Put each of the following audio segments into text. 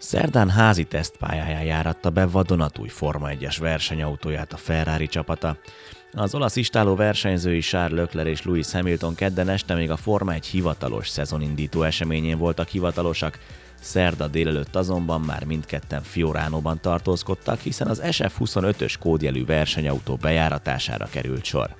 Szerdán házi tesztpályáján járatta be vadonatúj Forma-1-es versenyautóját a Ferrari csapata. Az olasz istáló versenyzői Charles Leclerc és Lewis Hamilton kedden este még a Forma-1 hivatalos szezonindító eseményén voltak hivatalosak, szerda délelőtt azonban már mindketten Fioránóban tartózkodtak, hiszen az SF25-ös kódjelű versenyautó bejáratására került sor.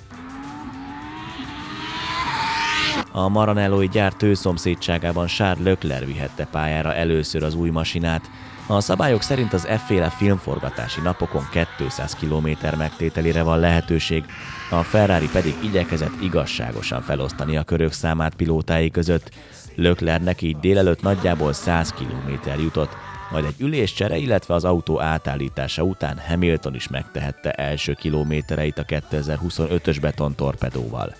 A maranellói gyár tőszomszédságában Charles Leclerc vihette pályára először az új masinát. A szabályok szerint az efféle filmforgatási napokon 200 km megtételére van lehetőség, a Ferrari pedig igyekezett igazságosan felosztani a körök számát pilótái között. Leclercnek így délelőtt nagyjából 100 km jutott, majd egy üléscsere, illetve az autó átállítása után Hamilton is megtehette első kilométereit a 2025-ös betontorpedóval.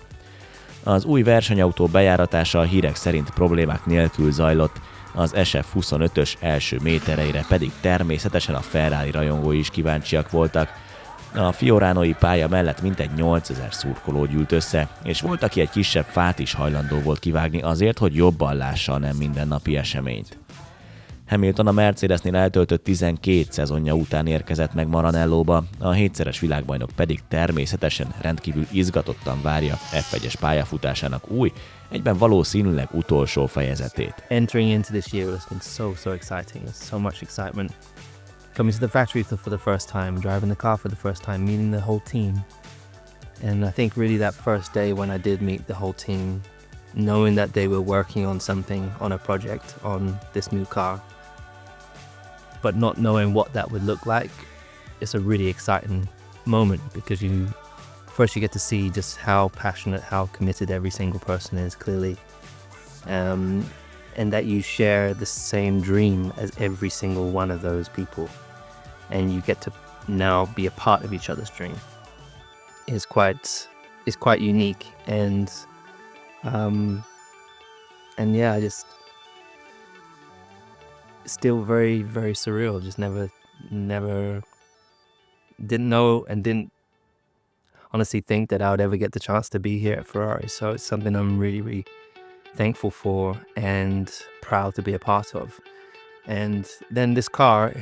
Az új versenyautó bejáratása a hírek szerint problémák nélkül zajlott, az SF25-ös első métereire pedig természetesen a Ferrari rajongói is kíváncsiak voltak. A fioránói pálya mellett mintegy 8000 szurkoló gyűlt össze, és volt, aki egy kisebb fát is hajlandó volt kivágni azért, hogy jobban lássa a nem mindennapi eseményt. Hamilton a Mercedesnél eltöltött 12 szezonja után érkezett meg Maranellóba, a 7-szeres világbajnok pedig természetesen rendkívül izgatottan várja F1-es pályafutásának új, egyben valószínűleg utolsó fejezetét. Entering into this year has been so exciting. There's so much excitement. Coming to the factory for the first time, driving the car for the first time, meeting the whole team. And I think really that first day when I did meet the whole team, knowing that they were working on something, on a project, on this new car, but not knowing what that would look like, it's a really exciting moment because you get to see just how passionate, how committed every single person is clearly, and that you share the same dream as every single one of those people, and you get to now be a part of each other's dream. Is quite unique, and yeah, I just still very surreal. Just never didn't know and didn't honestly think that I would ever get the chance to be here at Ferrari. So it's something I'm really thankful for and proud to be a part of. And then this car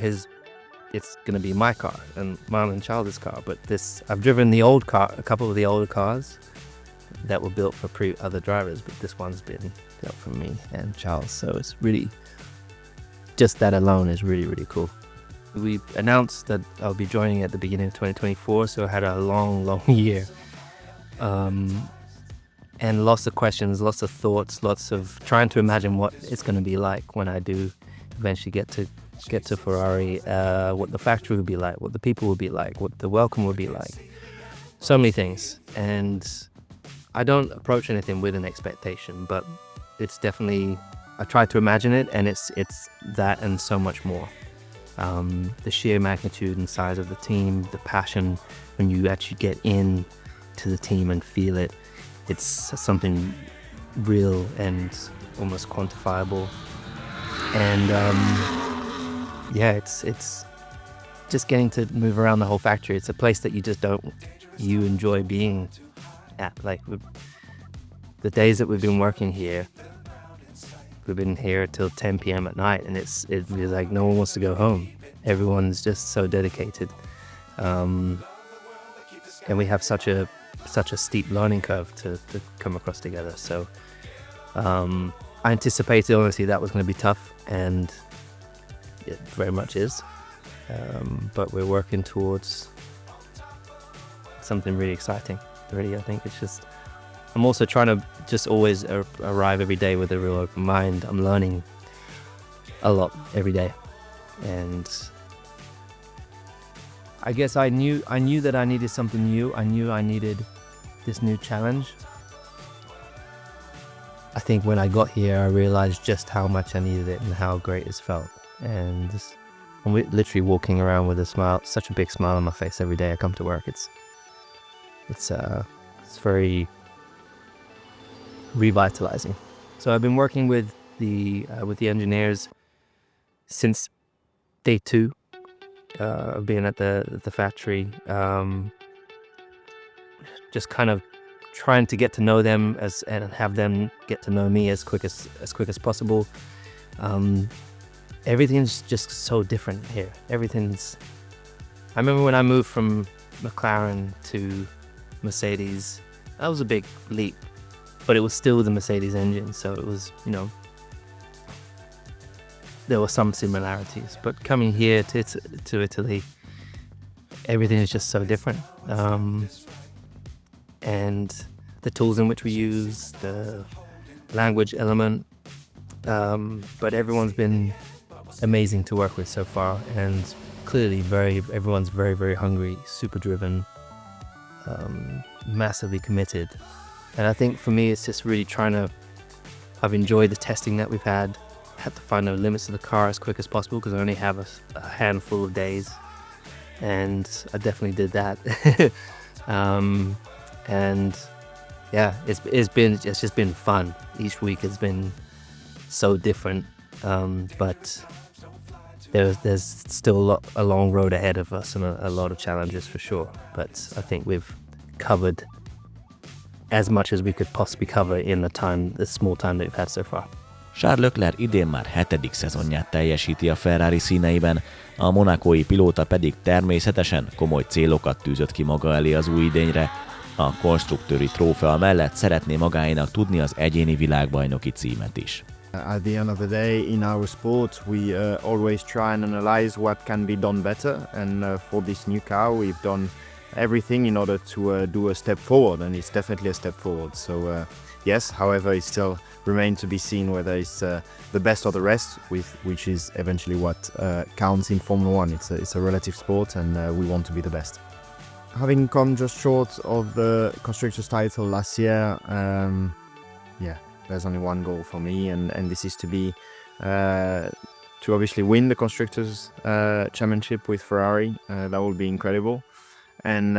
it's gonna be my car and mine and Charles' car. But I've driven the old car, a couple of the older cars that were built for other drivers, but this one's been built for me and Charles. So it's really, just that alone is really cool. We announced that I'll be joining at the beginning of 2024, so I had a long year. And lots of questions, lots of thoughts, lots of trying to imagine what it's going to be like when I do eventually get to Ferrari, what the factory will be like, what the people will be like, what the welcome will be like. So many things. And I don't approach anything with an expectation, but it's definitely, I try to imagine it, and it's that and so much more. The sheer magnitude and size of the team, the passion when you actually get in to the team and feel it, it's something real and almost quantifiable. And yeah, it's just getting to move around the whole factory. It's a place that you enjoy being at. Like the days that we've been working here, we've been here till 10 p.m. at night, and it's like no one wants to go home. Everyone's just so dedicated, and we have such a steep learning curve to come across together. So I anticipated, honestly, that was going to be tough, and it very much is. But we're working towards something really exciting. Really, I think it's just, I'm also trying to just always arrive every day with a real open mind. I'm learning a lot every day, and I guess I knew that I needed something new. I knew I needed this new challenge. I think when I got here, I realized just how much I needed it and how great it's felt. And I'm literally walking around with a smile, such a big smile on my face every day I come to work. It's very revitalizing. So I've been working with the engineers since day 2 of being at the factory. Just kind of trying to get to know them and have them get to know me as quick as possible. everything's just so different here. I remember when I moved from McLaren to Mercedes, that was a big leap, but it was still the Mercedes engine, so it was, there were some similarities. But coming here to Italy, everything is just so different. And the tools in which we use, the language element, but everyone's been amazing to work with so far, and clearly everyone's very, very hungry, super driven, massively committed. And I think for me, it's just really I've enjoyed the testing that we've had to find the limits of the car as quick as possible, because I only have a handful of days, and I definitely did that. And yeah, it's just been fun. Each week has been so different, but there's still a long road ahead of us, and a lot of challenges for sure. But I think we've covered as much as we could possibly cover in the small time that we've had so far. Charles Leclerc idén már 7. szezonját teljesíti a Ferrari színeiben, a monacói pilóta pedig természetesen komoly célokat tűzött ki maga elé az új idényre. A konstruktőri trófea mellett szeretné magáénak tudni az egyéni világbajnoki címet is. At the end of the day, in our sport, we always try and analyze what can be done better, and for this new car, we've done everything in order to do a step forward, and it's definitely a step forward. So yes, however, it still remains to be seen whether it's the best or the rest, which is eventually what counts in Formula-1. It's a relative sport, and we want to be the best. Having come just short of the constructors title last year, there's only one goal for me, and this is to obviously win the constructors championship with Ferrari. That will be incredible, and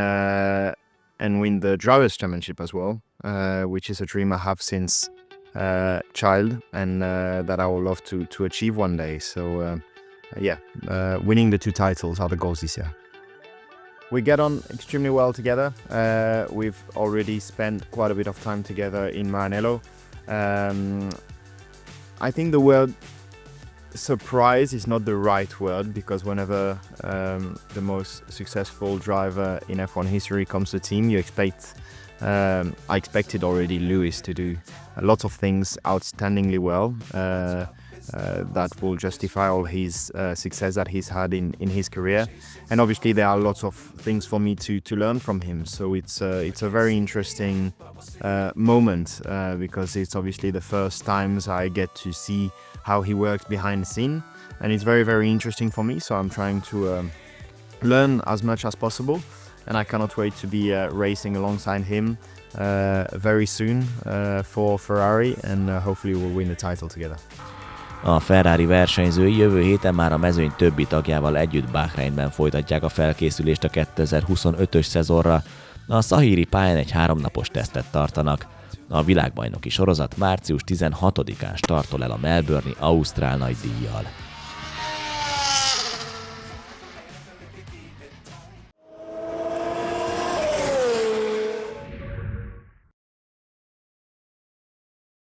win the drivers championship as well, which is a dream I have since child, and that I would love to achieve one day. So winning the 2 titles are the goals this year. We get on extremely well together. We've already spent quite a bit of time together in Maranello. I think the word surprise is not the right word, because whenever the most successful driver in F1 history comes to the team, I expected already Lewis to do a lot of things outstandingly well, that will justify all his success that he's had in his career. And obviously there are lots of things for me to learn from him. So it's a very interesting moment, because it's obviously the first times I get to see how he works behind the scene, and it's very, very interesting for me. So I'm trying to learn as much as possible, and I cannot wait to be racing alongside him very soon for Ferrari, and hopefully we'll win the title together. A Ferrari versenyzői jövő héten már a mezőny többi tagjával együtt Bahreinben folytatják a felkészülést a 2025-ös szezonra. A szahíri pályán egy 3 napos tesztet tartanak. A világbajnoki sorozat március 16-án startol el a Melbourne-i Ausztrál nagydíjjal.